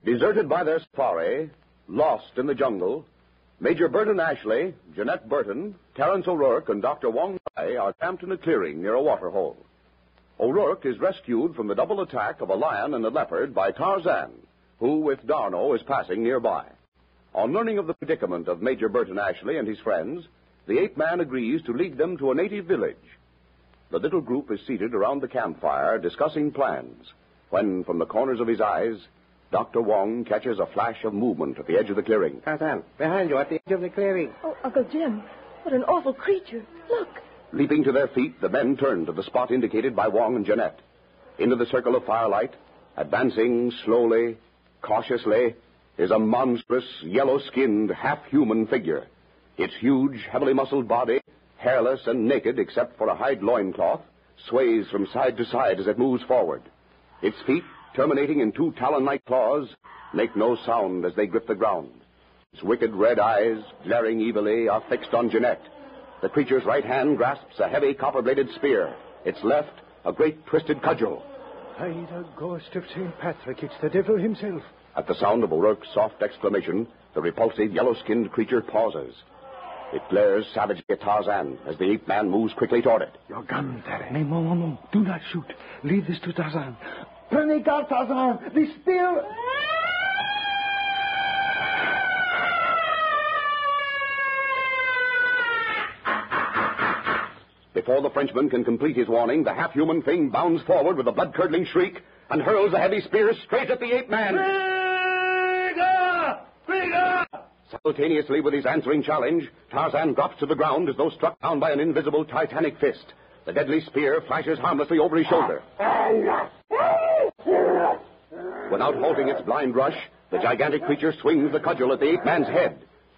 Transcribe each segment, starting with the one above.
Deserted by their safari, lost in the jungle, Major Burton-Ashleigh, Jeanette Burton, Terence O'Rourke, and Dr. Wong Lai are camped in a clearing near a waterhole. O'Rourke is rescued from the double attack of a lion and a leopard by Tarzan, who, with D'Arnot, is passing nearby. On learning of the predicament of Major Burton-Ashleigh and his friends, the ape-man agrees to lead them to a native village. The little group is seated around the campfire discussing plans, when, from the corners of his eyes, Dr. Wong catches a flash of movement at the edge of the clearing. Tarzan, behind you at the edge of the clearing. Oh, Uncle Jim, what an awful creature. Look. Leaping to their feet, the men turn to the spot indicated by Wong and Jeanette. Into the circle of firelight, advancing slowly, cautiously, is a monstrous, yellow-skinned, half-human figure. Its huge, heavily muscled body, hairless and naked except for a hide loincloth, sways from side to side as it moves forward. Its feet, terminating in two talon-like claws, make no sound as they grip the ground. Its wicked red eyes, glaring evilly, are fixed on Jeanette. The creature's right hand grasps a heavy copper-bladed spear. Its left, a great twisted cudgel. By the ghost of St. Patrick, it's the devil himself. At the sound of O'Rourke's soft exclamation, the repulsive, yellow-skinned creature pauses. It glares savagely at Tarzan as the ape-man moves quickly toward it. Your gun, Terry. No. Do not shoot. Leave this to Tarzan. Prenez garde, Tarzan. The spear... Before the Frenchman can complete his warning, the half-human thing bounds forward with a blood-curdling shriek and hurls a heavy spear straight at the ape-man. Krieger! Simultaneously with his answering challenge, Tarzan drops to the ground as though struck down by an invisible titanic fist. The deadly spear flashes harmlessly over his shoulder. Without halting its blind rush, the gigantic creature swings the cudgel at the ape-man's head.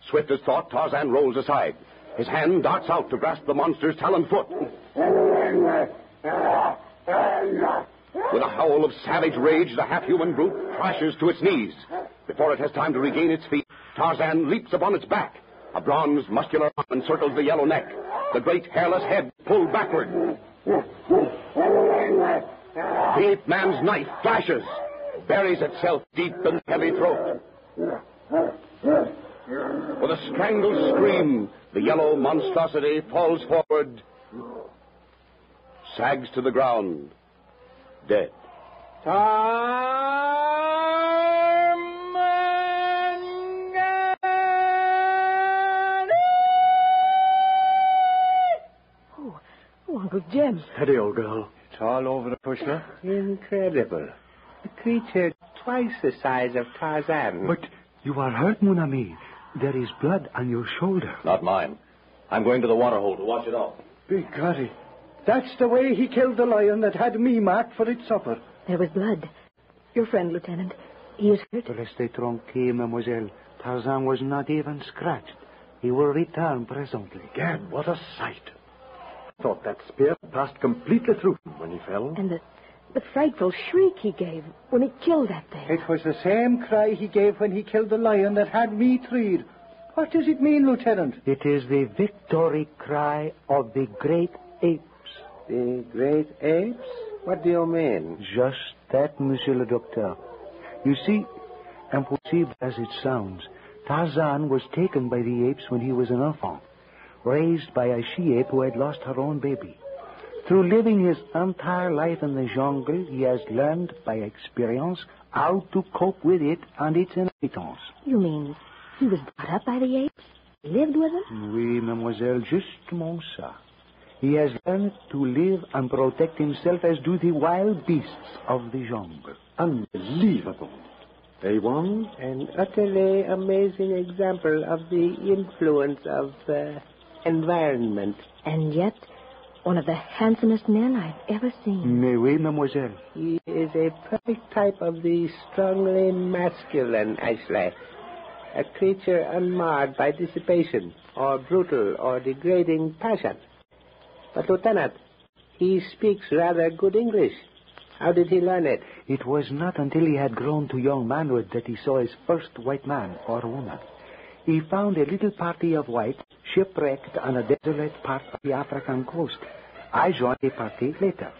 Swift as thought, Tarzan rolls aside. His hand darts out to grasp the monster's taloned foot. With a howl of savage rage, the half-human brute crashes to its knees. Before it has time to regain its feet, Tarzan leaps upon its back. A bronze, muscular arm encircles the yellow neck. The great hairless head pulled backward. The ape-man's knife flashes, buries itself deep in the heavy throat. With a strangled scream, the yellow monstrosity falls forward, sags to the ground, dead. Oh, Uncle Jim. Steady, old girl. It's all over the Pushler. Incredible. A creature twice the size of Tarzan. But you are hurt, mon ami. There is blood on your shoulder. Not mine. I'm going to the waterhole to wash it off. Big Goddy. That's the way he killed the lion that had me marked for its supper. There was blood. Your friend, Lieutenant. He is hurt. Restez tranquille, mademoiselle. Tarzan was not even scratched. He will return presently. Gad, what a sight. I thought that spear passed completely through him when he fell. And the frightful shriek he gave when he killed that thing. It was the same cry he gave when he killed the lion that had me treed. What does it mean, Lieutenant? It is the victory cry of the great apes. The great apes? What do you mean? Just that, Monsieur le Docteur. You see, impossible as it sounds, Tarzan was taken by the apes when he was an enfant, raised by a she-ape who had lost her own baby. Through living his entire life in the jungle, he has learned by experience how to cope with it and its inhabitants. You mean he was brought up by the apes? He lived with them? Oui, mademoiselle, justement ça. He has learned to live and protect himself as do the wild beasts of the jungle. Unbelievable. They won? An utterly amazing example of the influence of environment. And yet, one of the handsomest men I've ever seen. Mais oui, mademoiselle. He is a perfect type of the strongly masculine, Ashleigh. A creature unmarred by dissipation, or brutal, or degrading passion. But, Lieutenant, he speaks rather good English. How did he learn it? It was not until he had grown to young manhood that he saw his first white man or woman. He found a little party of whites shipwrecked on a desolate part of the African coast. I joined the party later.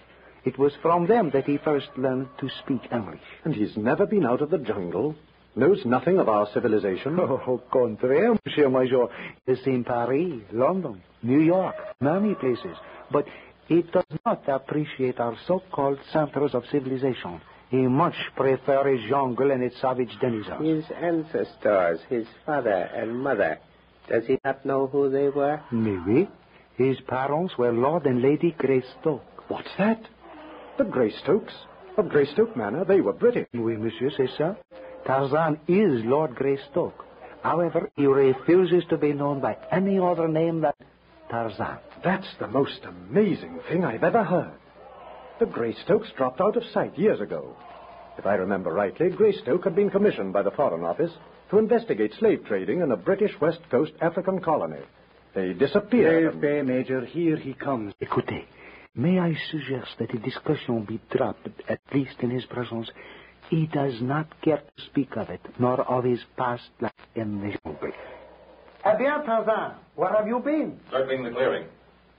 It was from them that he first learned to speak English. And he's never been out of the jungle? Knows nothing of our civilization? Oh, contraire, Monsieur Major. It's in Paris, London, New York, many places. But it does not appreciate our so-called centers of civilization. He much prefers its jungle and its savage denizens. His ancestors, his father and mother, does he not know who they were? Maybe. His parents were Lord and Lady Greystoke. What's that? The Greystokes? Of Greystoke Manor, they were British. Oui, monsieur, c'est ça. Tarzan is Lord Greystoke. However, he refuses to be known by any other name than Tarzan. That's the most amazing thing I've ever heard. The Greystokes dropped out of sight years ago. If I remember rightly, Greystoke had been commissioned by the Foreign Office to investigate slave trading in a British West Coast African colony. They disappeared. Major, here he comes. Écoutez, may I suggest that a discussion be dropped, at least in his presence? He does not care to speak of it, nor of his past life in the jungle. Eh bien, Tarzan, where have you been? Circling the clearing.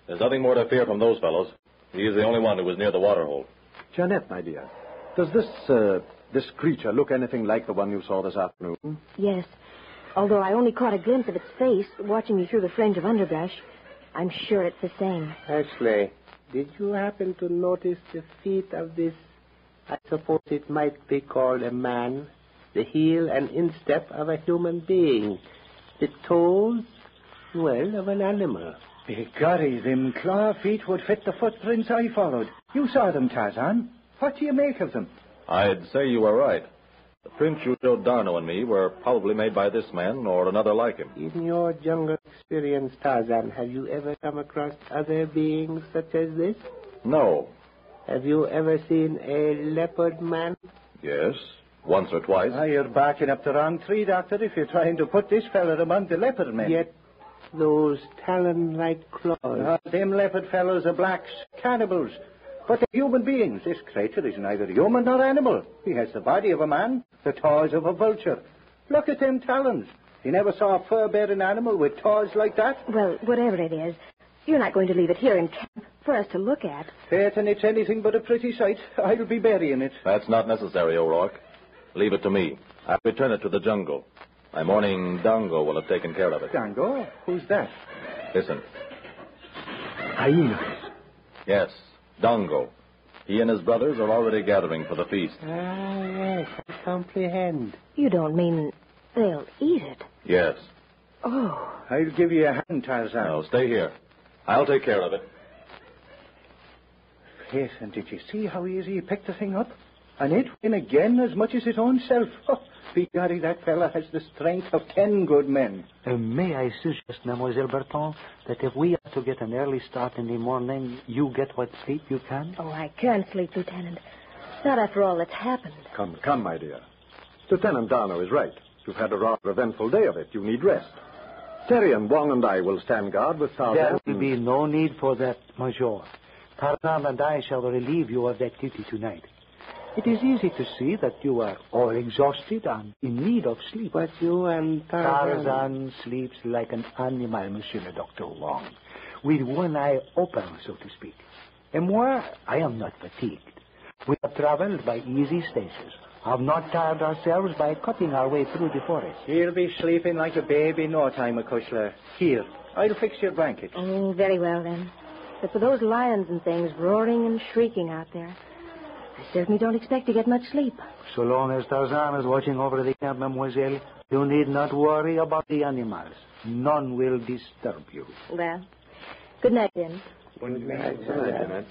There's nothing more to fear from those fellows. He is the only one who was near the waterhole. Jeanette, my dear, does this creature look anything like the one you saw this afternoon? Yes. Although I only caught a glimpse of its face watching you through the fringe of underbrush, I'm sure it's the same. Ashleigh, did you happen to notice the feet of this, I suppose it might be called a man, the heel and instep of a human being, the toes, well, of an animal? Begorry, them claw feet would fit the footprints I followed. You saw them, Tarzan. What do you make of them? I'd say you were right. The prints you showed Darno and me were probably made by this man or another like him. In your jungle experience, Tarzan, have you ever come across other beings such as this? No. Have you ever seen a leopard man? Yes, once or twice. You're barking up the wrong tree, Doctor, if you're trying to put this fella among the leopard men. Yet those talon-like claws. Them leopard fellows are blacks, cannibals. But they're human beings. This creature is neither human nor animal. He has the body of a man, the toes of a vulture. Look at them talons. You never saw a fur-bearing animal with toes like that? Well, whatever it is, you're not going to leave it here in camp for us to look at. Faith, and it's anything but a pretty sight. I'll be burying it. That's not necessary, O'Rourke. Leave it to me. I'll return it to the jungle. My morning Dango will have taken care of it. Dango? Who's that? Listen. Hyenas. Yes, Dango. He and his brothers are already gathering for the feast. Ah, yes, I comprehend. You don't mean they'll eat it? Yes. Oh. I'll give you a hand, Tarzan. Now, stay here. I'll take care of it. Yes, and did you see how easy he picked the thing up? And it went again as much as his own self. Oh, begorry, that fella has the strength of 10 good men. May I suggest, Mademoiselle Burton, that if we are to get an early start in the morning, you get what sleep you can? Oh, I can't sleep, Lieutenant. Not after all that's happened. Come, my dear. Lieutenant Darno is right. You've had a rather eventful day of it. You need rest. Terry and Wong and I will stand guard with Tarzan. There will be no need for that, Major. Tarzan and I shall relieve you of that duty tonight. It is easy to see that you are all exhausted and in need of sleep. But you and Tarzan sleeps like an animal, Monsieur le Docteur Wong, with one eye open, so to speak. And moi, I am not fatigued. We have traveled by easy stages, have not tired ourselves by cutting our way through the forest. He'll be sleeping like a baby in no time, Acushla. Here, I'll fix your blankets. Oh, very well, then. But for those lions and things roaring and shrieking out there, I certainly don't expect to get much sleep. So long as Tarzan is watching over the camp, Mademoiselle, you need not worry about the animals. None will disturb you. Well, good night, then. Good night, Lieutenant.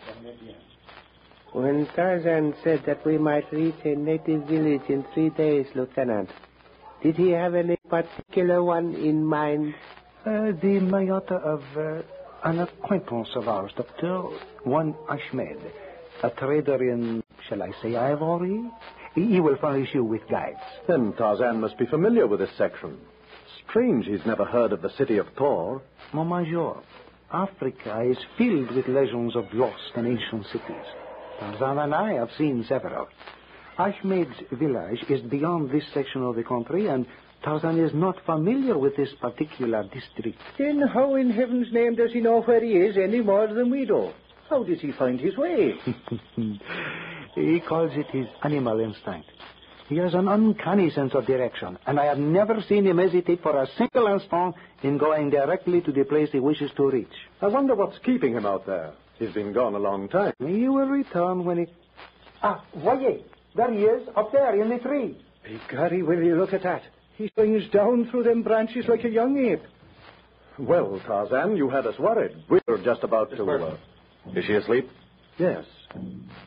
When Tarzan said that we might reach a native village in 3 days, Lieutenant, did he have any particular one in mind? The mayotte of an acquaintance of ours, Doctor, one Ahmed, a trader in, shall I say, ivory? He will furnish you with guides. Then Tarzan must be familiar with this section. Strange he's never heard of the city of Tohr. Mon Major, Africa is filled with legends of lost and ancient cities. Tarzan and I have seen several. Ahmed's village is beyond this section of the country, and Tarzan is not familiar with this particular district. Then how in heaven's name does he know where he is any more than we do? How does he find his way? He calls it his animal instinct. He has an uncanny sense of direction, and I have never seen him hesitate for a single instant in going directly to the place he wishes to reach. I wonder what's keeping him out there. He's been gone a long time. He will return when he... Voyez! There he is, up there in the tree. Begorry, will you look at that? He swings down through them branches like a young ape. Well, Tarzan, you had us worried. We were just about to... Is she asleep? Yes.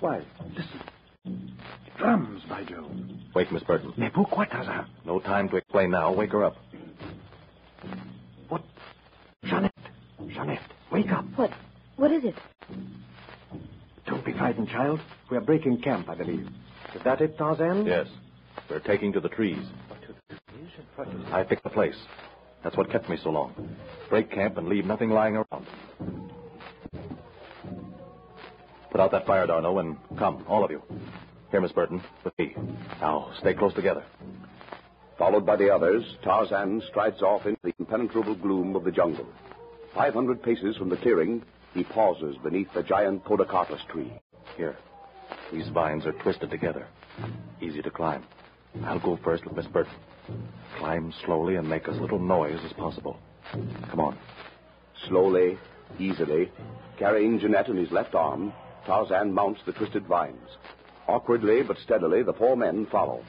Why, listen. Drums, by Jove. Wake Miss Burton. Mais pourquoi, Tarzan? No time to explain now. Wake her up. What? Jeanette, wake up. What is it? Don't be frightened, child. We're breaking camp, I believe. Is that it, Tarzan? Yes. We're taking to the trees. I picked the place. That's what kept me so long. Break camp and leave nothing lying around. Put out that fire, Darno, and come, all of you. Here, Miss Burton, with me. Now, stay close together. Followed by the others, Tarzan strides off into the impenetrable gloom of the jungle. 500 paces from the clearing, he pauses beneath the giant podocarpus tree. Here. These vines are twisted together. Easy to climb. I'll go first with Miss Burton. Climb slowly and make as little noise as possible. Come on. Slowly, easily, carrying Jeanette in his left arm, Tarzan mounts the twisted vines. Awkwardly but steadily, the four men follow.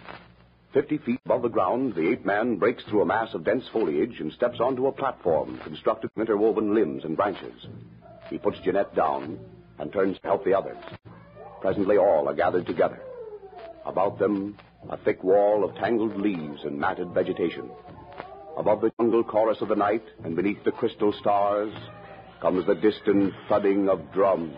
50 feet above the ground, the ape-man breaks through a mass of dense foliage and steps onto a platform constructed of interwoven limbs and branches. He puts Jeanette down and turns to help the others. Presently, all are gathered together. About them, a thick wall of tangled leaves and matted vegetation. Above the jungle chorus of the night and beneath the crystal stars comes the distant thudding of drums.